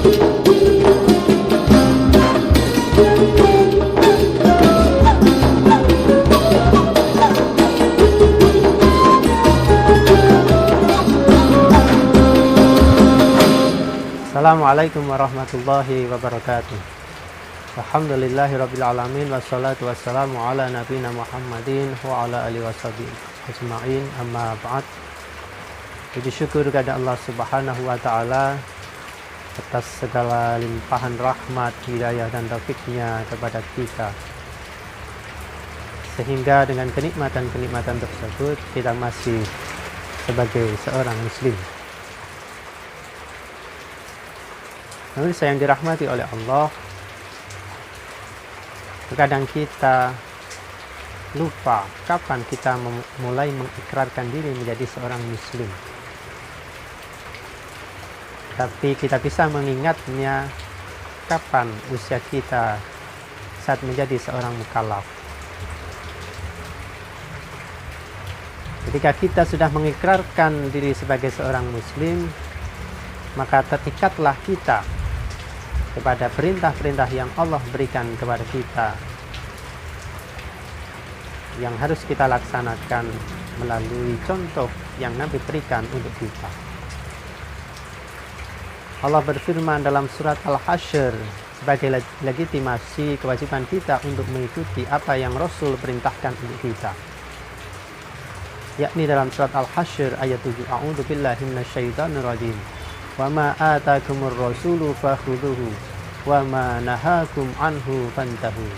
Assalamualaikum warahmatullahi wabarakatuh. Alhamdulillahirabbil alamin wassalatu wassalamu ala nabiyina Muhammadin wa ala alihi washabihi ajmain, amma ba'd. Puji syukur kepada Allah Subhanahu wa taala atas segala limpahan rahmat, hidayah dan taufiknya kepada kita, sehingga dengan kenikmatan-kenikmatan tersebut kita masih sebagai seorang muslim. Namun yang dirahmati oleh Allah, terkadang kita lupa kapan kita mulai mengikrarkan diri menjadi seorang muslim. Tapi kita bisa mengingatnya kapan usia kita saat menjadi seorang mukallaf. Ketika kita sudah mengikrarkan diri sebagai seorang muslim, maka terikatlah kita kepada perintah-perintah yang Allah berikan kepada kita, yang harus kita laksanakan melalui contoh yang Nabi berikan untuk kita. Allah berfirman dalam surat Al-Hasyr sebagai legitimasi kewajiban kita untuk mengikuti apa yang Rasul perintahkan untuk kita, yakni dalam surat Al-Hasyr ayat 7, A'udzu billahi minasyaitonir rajim. Wa ma atakumur rasulu fakhudhuhu wa ma nahakum anhu fantahu.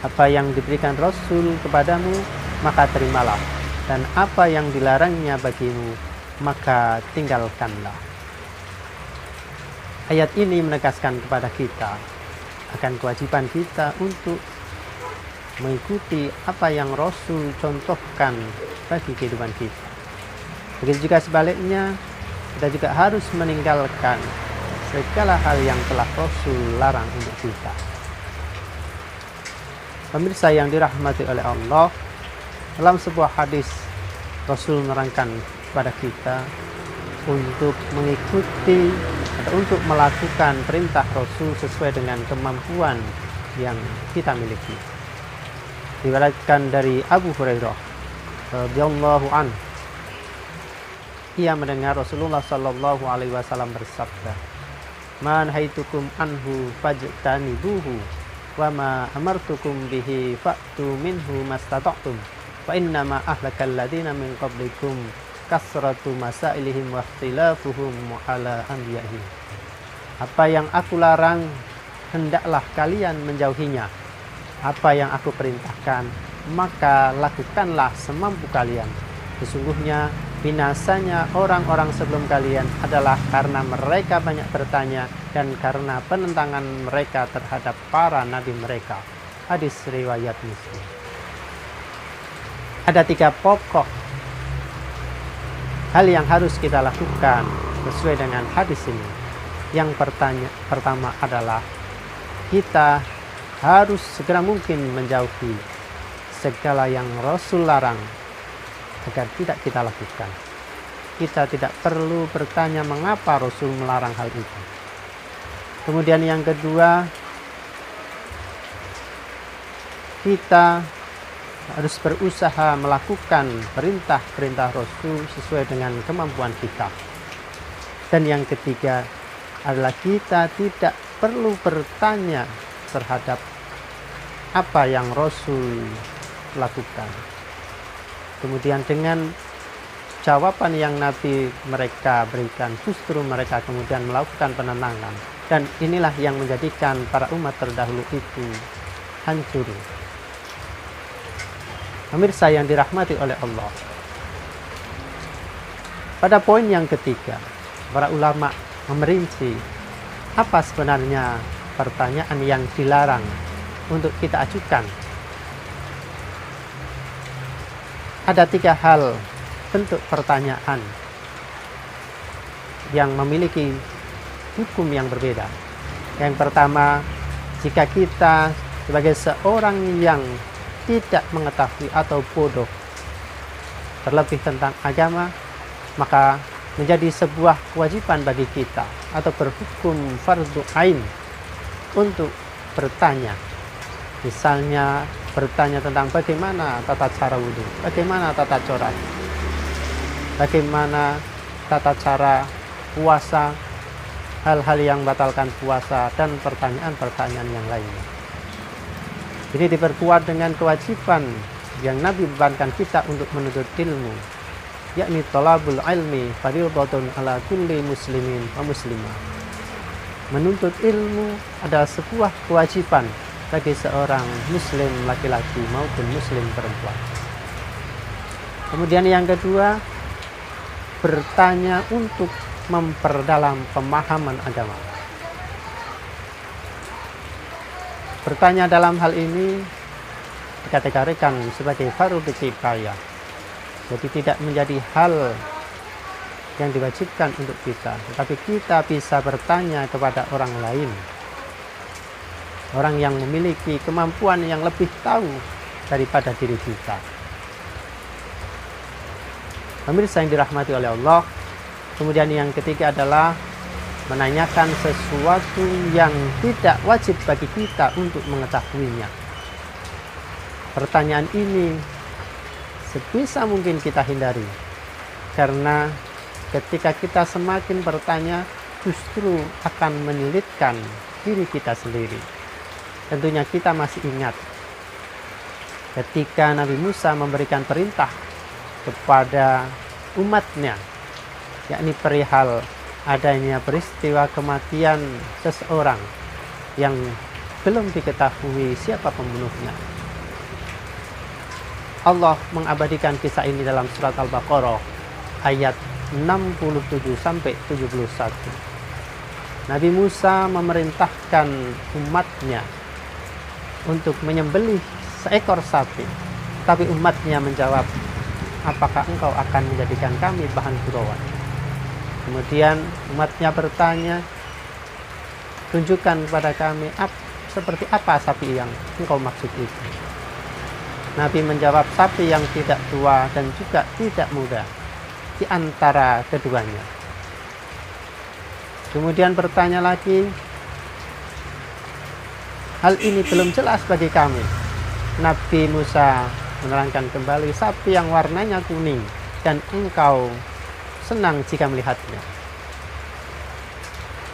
Apa yang diberikan Rasul kepadamu maka terimalah, dan apa yang dilarangnya bagimu maka tinggalkanlah. Ayat ini menegaskan kepada kita akan kewajiban kita untuk mengikuti apa yang Rasul contohkan bagi kehidupan kita. Begitu juga sebaliknya, kita juga harus meninggalkan segala hal yang telah Rasul larang untuk kita. Pemirsa yang dirahmati oleh Allah, dalam sebuah hadis Rasul menerangkan kepada kita untuk mengikuti atau untuk melakukan perintah Rasul sesuai dengan kemampuan yang kita miliki. Diriwayatkan dari Abu Hurairah radhiyallahu anhu, ia mendengar Rasulullah sallallahu alaihi wasallam bersabda, "Man haitukum anhu fajtanibuhu wa ma amartukum bihi fa'tu minhu mastata'tum wa inna ma ahlakal ladina min qablikum kasratu masailihim wa ikhtilafuhum ala anbiya'ihim." Apa yang aku larang hendaklah kalian menjauhinya. Apa yang aku perintahkan maka lakukanlah semampu kalian. Sesungguhnya binasanya orang-orang sebelum kalian adalah karena mereka banyak bertanya dan karena penentangan mereka terhadap para nabi mereka. Hadis riwayat Muslim. Ada 3 pokok hal yang harus kita lakukan sesuai dengan hadis ini. Yang pertama adalah kita harus segera mungkin menjauhi segala yang Rasul larang agar tidak kita lakukan. Kita tidak perlu bertanya mengapa Rasul melarang hal itu. Kemudian yang kedua, kita harus berusaha melakukan perintah-perintah Rasul sesuai dengan kemampuan kita. Dan yang ketiga adalah kita tidak perlu bertanya terhadap apa yang Rasul lakukan. Kemudian dengan jawaban yang Nabi mereka berikan, justru mereka kemudian melakukan penentangan. Dan inilah yang menjadikan para umat terdahulu itu hancur. Pemirsa yang dirahmati oleh Allah, pada poin yang ketiga, para ulama memerinci apa sebenarnya pertanyaan yang dilarang untuk kita ajukan. Ada 3 hal bentuk pertanyaan yang memiliki hukum yang berbeda. Yang pertama, jika kita sebagai seorang yang tidak mengetahui atau bodoh terlebih tentang agama, maka menjadi sebuah kewajiban bagi kita atau berhukum fardu ain untuk bertanya. Misalnya bertanya tentang bagaimana tata cara wudhu, bagaimana tata corak, bagaimana tata cara puasa, hal-hal yang batalkan puasa, dan pertanyaan-pertanyaan yang lainnya. Ini diperkuat dengan kewajiban yang Nabi bebankan kita untuk menuntut ilmu, yakni thalabul ilmi fardhatun ala kulli muslimin wa muslimah. Menuntut ilmu adalah sebuah kewajiban bagi seorang muslim laki-laki maupun muslim perempuan. Kemudian yang kedua, bertanya untuk memperdalam pemahaman agama. Bertanya dalam hal ini dikategorikan sebagai fardhu kifayah. Jadi tidak menjadi hal yang diwajibkan untuk kita, tetapi kita bisa bertanya kepada orang lain, orang yang memiliki kemampuan yang lebih tahu daripada diri kita. Pemirsa yang dirahmati oleh Allah, kemudian yang ketiga adalah menanyakan sesuatu yang tidak wajib bagi kita untuk mengetahuinya. Pertanyaan ini sebisa mungkin kita hindari, karena ketika kita semakin bertanya justru akan menyulitkan diri kita sendiri. Tentunya kita masih ingat ketika Nabi Musa memberikan perintah kepada umatnya, yakni perihal adanya peristiwa kematian seseorang yang belum diketahui siapa pembunuhnya. Allah mengabadikan kisah ini dalam surat Al-Baqarah ayat 67 sampai 71. Nabi Musa memerintahkan umatnya untuk menyembelih seekor sapi, tapi umatnya menjawab, apakah engkau akan menjadikan kami bahan burowan? Kemudian umatnya bertanya, tunjukkan kepada kami seperti apa sapi yang engkau maksud itu. Nabi menjawab, sapi yang tidak tua dan juga tidak muda, di antara keduanya. Kemudian bertanya lagi, hal ini belum jelas bagi kami. Nabi Musa menerangkan kembali, sapi yang warnanya kuning dan engkau senang jika melihatnya.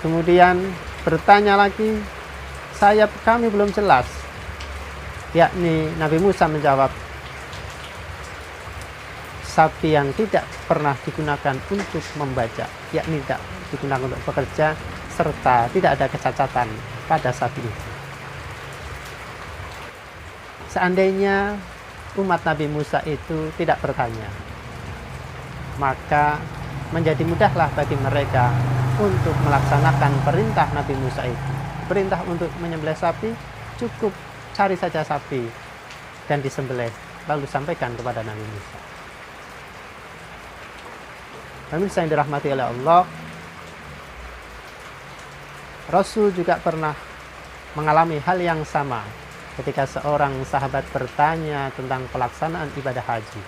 Kemudian bertanya lagi, sayap kami belum jelas. Yakni Nabi Musa menjawab, sapi yang tidak pernah digunakan untuk membaca, yakni tidak digunakan untuk bekerja, serta tidak ada kecacatan pada sapi itu. Seandainya umat Nabi Musa itu tidak bertanya, maka menjadi mudahlah bagi mereka untuk melaksanakan perintah Nabi Musa itu. Perintah untuk menyembelih sapi, cukup cari saja sapi dan disembelih, lalu sampaikan kepada Nabi Musa. Pemirsa yang dirahmati oleh Allah, Rasul juga pernah mengalami hal yang sama ketika seorang sahabat bertanya tentang pelaksanaan ibadah haji.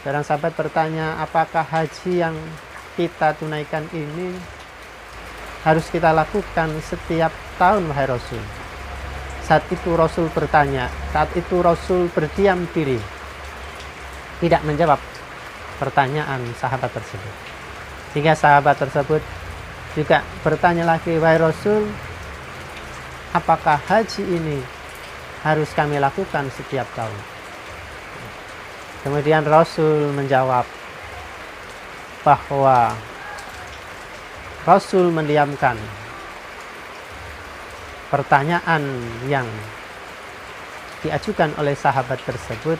Seorang sahabat bertanya, apakah haji yang kita tunaikan ini harus kita lakukan setiap tahun, wahai Rasul? Saat itu Rasul bertanya, saat itu Rasul berdiam diri, tidak menjawab pertanyaan sahabat tersebut. Sehingga sahabat tersebut juga bertanya lagi, wahai Rasul, apakah haji ini harus kami lakukan setiap tahun? Kemudian Rasul menjawab bahwa Rasul mendiamkan pertanyaan yang diajukan oleh sahabat tersebut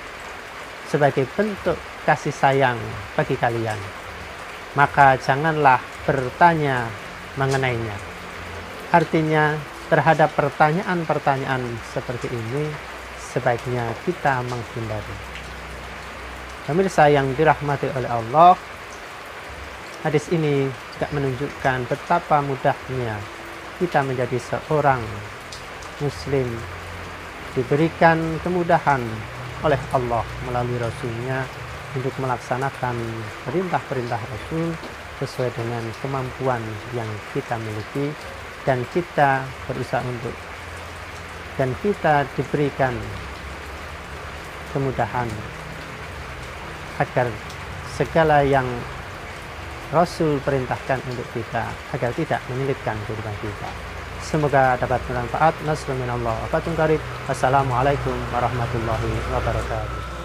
sebagai bentuk kasih sayang bagi kalian. Maka janganlah bertanya mengenainya. Artinya, terhadap pertanyaan-pertanyaan seperti ini sebaiknya kita menghindari. Pemirsa yang dirahmati oleh Allah, hadis ini juga menunjukkan betapa mudahnya kita menjadi seorang muslim, diberikan kemudahan oleh Allah melalui Rasulnya untuk melaksanakan perintah-perintah Rasul sesuai dengan kemampuan yang kita miliki, dan kita berusaha untuk, dan kita diberikan kemudahan agar segala yang Rasul perintahkan untuk kita agar tidak menyulitkan kehidupan kita. Semoga dapat bermanfaat. Nasrul minallah wa fatun qarib. Wassalamualaikum warahmatullahi wabarakatuh.